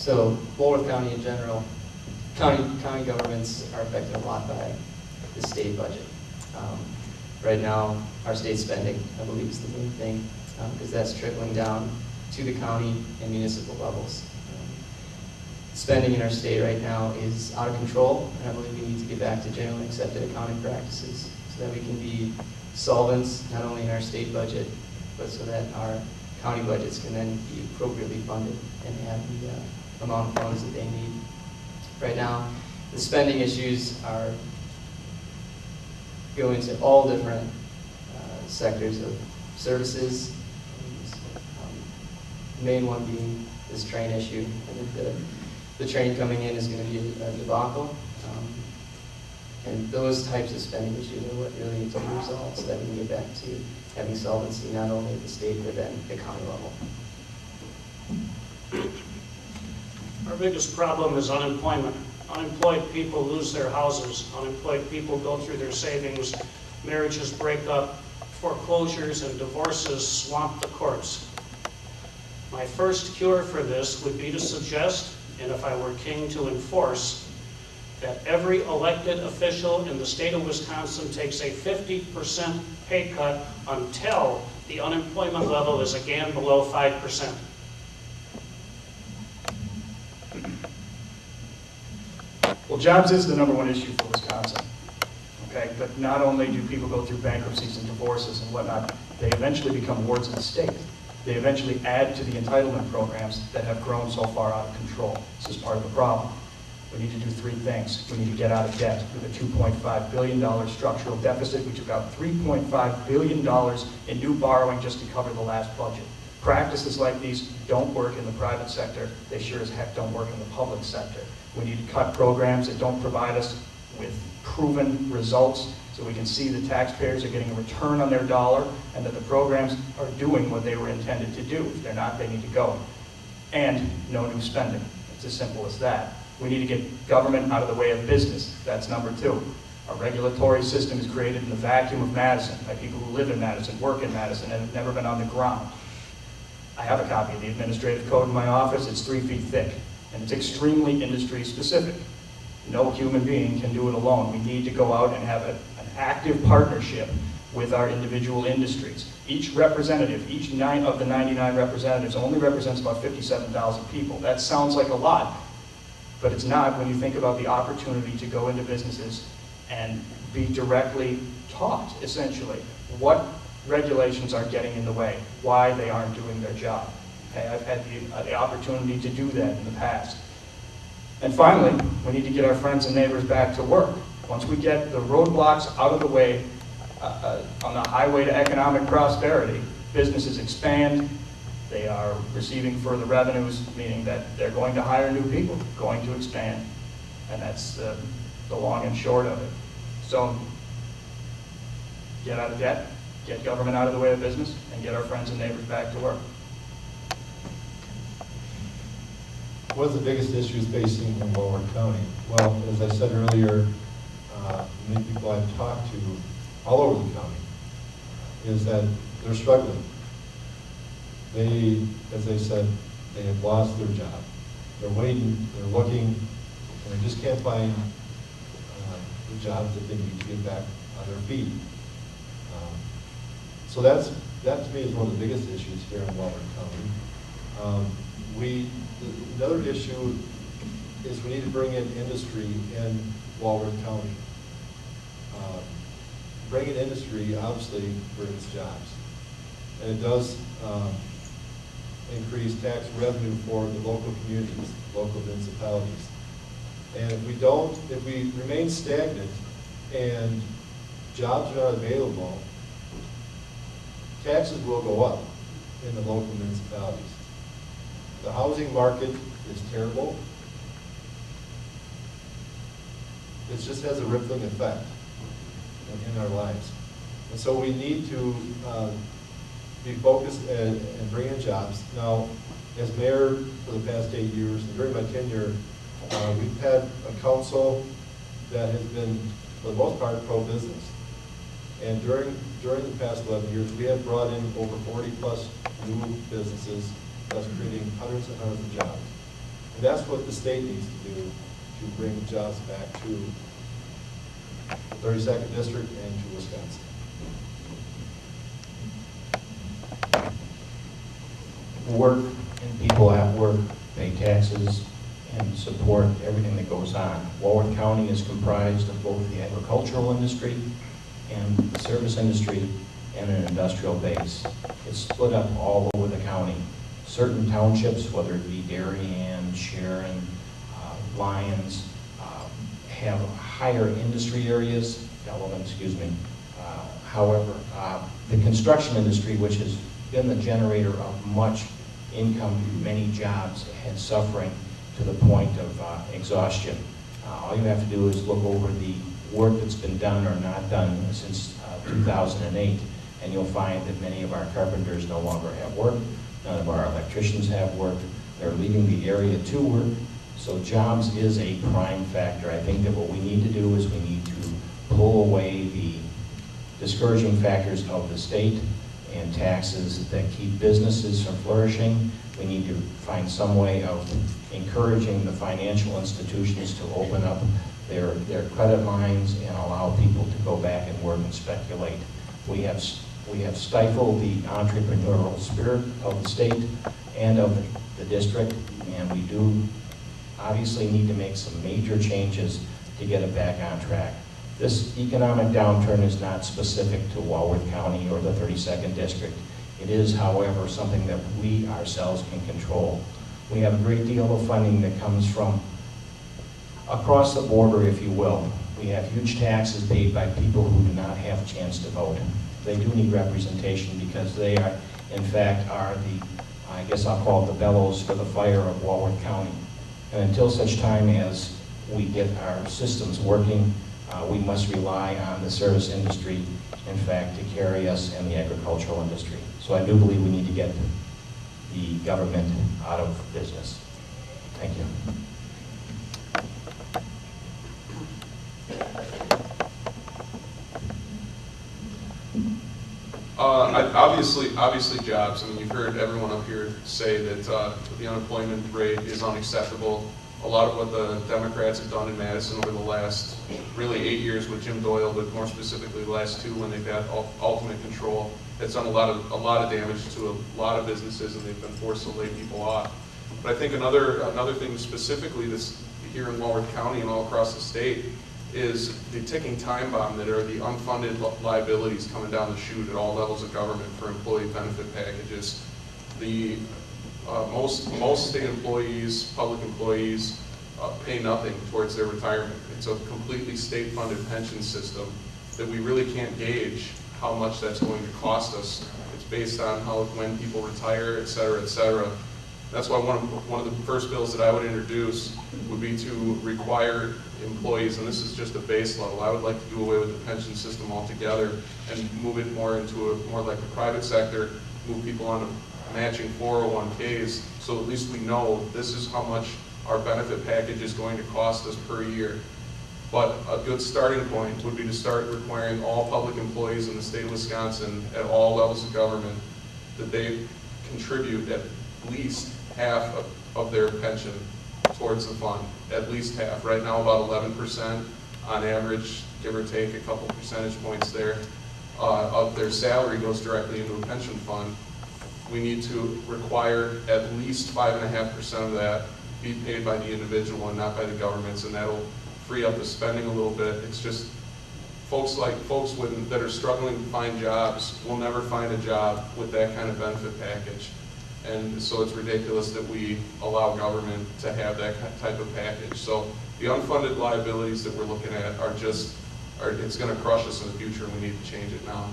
So Walworth County in general, county governments are affected a lot by the state budget. Right now, our state spending, I believe, is the main thing, because that's trickling down to the county and municipal levels. Spending in our state right now is out of control, and I believe we need to get back to generally accepted accounting practices so that we can be solvents, not only in our state budget, but so that our county budgets can then be appropriately funded and have the amount of funds that they need. Right now, the spending issues are going into all different sectors of services. The main one being this train issue. I think the train coming in is going to be a debacle. And those types of spending issues are what really need to be resolved so that we can get back to having solvency not only at the state but then the county level. Our biggest problem is unemployment. Unemployed people lose their houses. Unemployed people go through their savings. Marriages break up. Foreclosures and divorces swamp the courts. My first cure for this would be to suggest, and if I were king to enforce, that every elected official in the state of Wisconsin takes a 50% pay cut until the unemployment level is again below 5%. Well, jobs is the #1 issue for Wisconsin. Okay, but not only do people go through bankruptcies and divorces and whatnot, they eventually become wards of the state. They eventually add to the entitlement programs that have grown so far out of control. This is part of the problem. We need to do 3 things. We need to get out of debt. We have a $2.5 billion structural deficit. We took out $3.5 billion in new borrowing just to cover the last budget. Practices like these don't work in the private sector. They sure as heck don't work in the public sector. We need to cut programs that don't provide us with proven results so we can see the taxpayers are getting a return on their dollar and that the programs are doing what they were intended to do. If they're not, they need to go. And no new spending. It's as simple as that. We need to get government out of the way of business. That's #2. Our regulatory system is created in the vacuum of Madison by people who live in Madison, work in Madison, and have never been on the ground. I have a copy of the administrative code in my office. It's 3 feet thick, and it's extremely industry specific. No human being can do it alone. We need to go out and have an active partnership with our individual industries. Each representative, each of the 99 representatives only represents about 57,000 people. That sounds like a lot, but it's not when you think about the opportunity to go into businesses and be directly taught, essentially, what regulations are getting in the way, why they aren't doing their job. Okay, I've had the opportunity to do that in the past. And finally, we need to get our friends and neighbors back to work. Once we get the roadblocks out of the way on the highway to economic prosperity, businesses expand, they are receiving further revenues, meaning that they're going to hire new people, going to expand. And that's the long and short of it. So, get out of debt, get government out of the way of business, and get our friends and neighbors back to work. What are the biggest issues facing in Walworth County? Well, as I said earlier, many people I've talked to all over the county is that they're struggling. They, as I said, they have lost their job. They're waiting, they're looking, and they just can't find the jobs that they need to get back on their feet. So that to me is one of the biggest issues here in Walworth County. Another issue is we need to bring in industry in Walworth County. Bringing industry obviously brings jobs, and it does increase tax revenue for the local communities, local municipalities. And if we remain stagnant and jobs are not available, taxes will go up in the local municipalities. The housing market is terrible. It just has a rippling effect in our lives. And so we need to be focused and bring in jobs. Now, as mayor for the past 8 years, and during my tenure, we've had a council that has been, for the most part, pro-business. And during the past 11 years, we have brought in over 40 plus new businesses, thus creating hundreds and hundreds of jobs. And that's what the state needs to do to bring jobs back to the 32nd District and to Wisconsin. Work and people at work pay taxes and support everything that goes on. Walworth County is comprised of both the agricultural industry and the service industry and an industrial base. It's split up all over the county. Certain townships, whether it be Darien, Sharon, Lyons, have higher industry areas, Delavan, excuse me. However, the construction industry, which has been the generator of much income, many jobs, and suffering to the point of exhaustion. All you have to do is look over the work that's been done or not done since 2008, and you'll find that many of our carpenters no longer have work, none of our electricians have work, they're leaving the area to work, so jobs is a prime factor. I think that what we need to do is we need to pull away the discouraging factors of the state and taxes that keep businesses from flourishing. We need to find some way of encouraging the financial institutions to open up their credit lines and allow people to go back and work and speculate. We have stifled the entrepreneurial spirit of the state and of the district, and we do obviously need to make some major changes to get it back on track. This economic downturn is not specific to Walworth County or the 32nd District. It is, however, something that we ourselves can control. We have a great deal of funding that comes from across the border, if you will. We have huge taxes paid by people who do not have a chance to vote. They do need representation because they are, in fact, are the, I guess I'll call it the bellows for the fire of Walworth County. And until such time as we get our systems working, we must rely on the service industry, in fact, to carry us in the agricultural industry. So I do believe we need to get the government out of business. Thank you. Obviously jobs. I mean, you've heard everyone up here say that the unemployment rate is unacceptable. A lot of what the Democrats have done in Madison over the last really 8 years with Jim Doyle, but more specifically the last 2 when they've had ultimate control, it's done a lot of damage to a lot of businesses, and they've been forced to lay people off. But I think another thing specifically that's here in Walworth County and all across the state is the ticking time bomb that are the unfunded liabilities coming down the chute at all levels of government for employee benefit packages. The most state employees, public employees, pay nothing towards their retirement. It's a completely state-funded pension system that we really can't gauge how much that's going to cost us. It's based on when people retire, et cetera, et cetera. That's why one of the first bills that I would introduce would be to require employees, and this is just a base level, I would like to do away with the pension system altogether and move it more into more like the private sector, move people on to matching 401ks, so at least we know this is how much our benefit package is going to cost us per year. But a good starting point would be to start requiring all public employees in the state of Wisconsin at all levels of government that they contribute at least half of their pension towards the fund, at least half. Right now about 11% on average, give or take a couple percentage points there, of their salary goes directly into a pension fund. We need to require at least 5.5% of that be paid by the individual and not by the governments, and that'll free up the spending a little bit. It's just folks that are struggling to find jobs will never find a job with that kind of benefit package. And so it's ridiculous that we allow government to have that type of package. So the unfunded liabilities that we're looking at it's going to crush us in the future, and we need to change it now.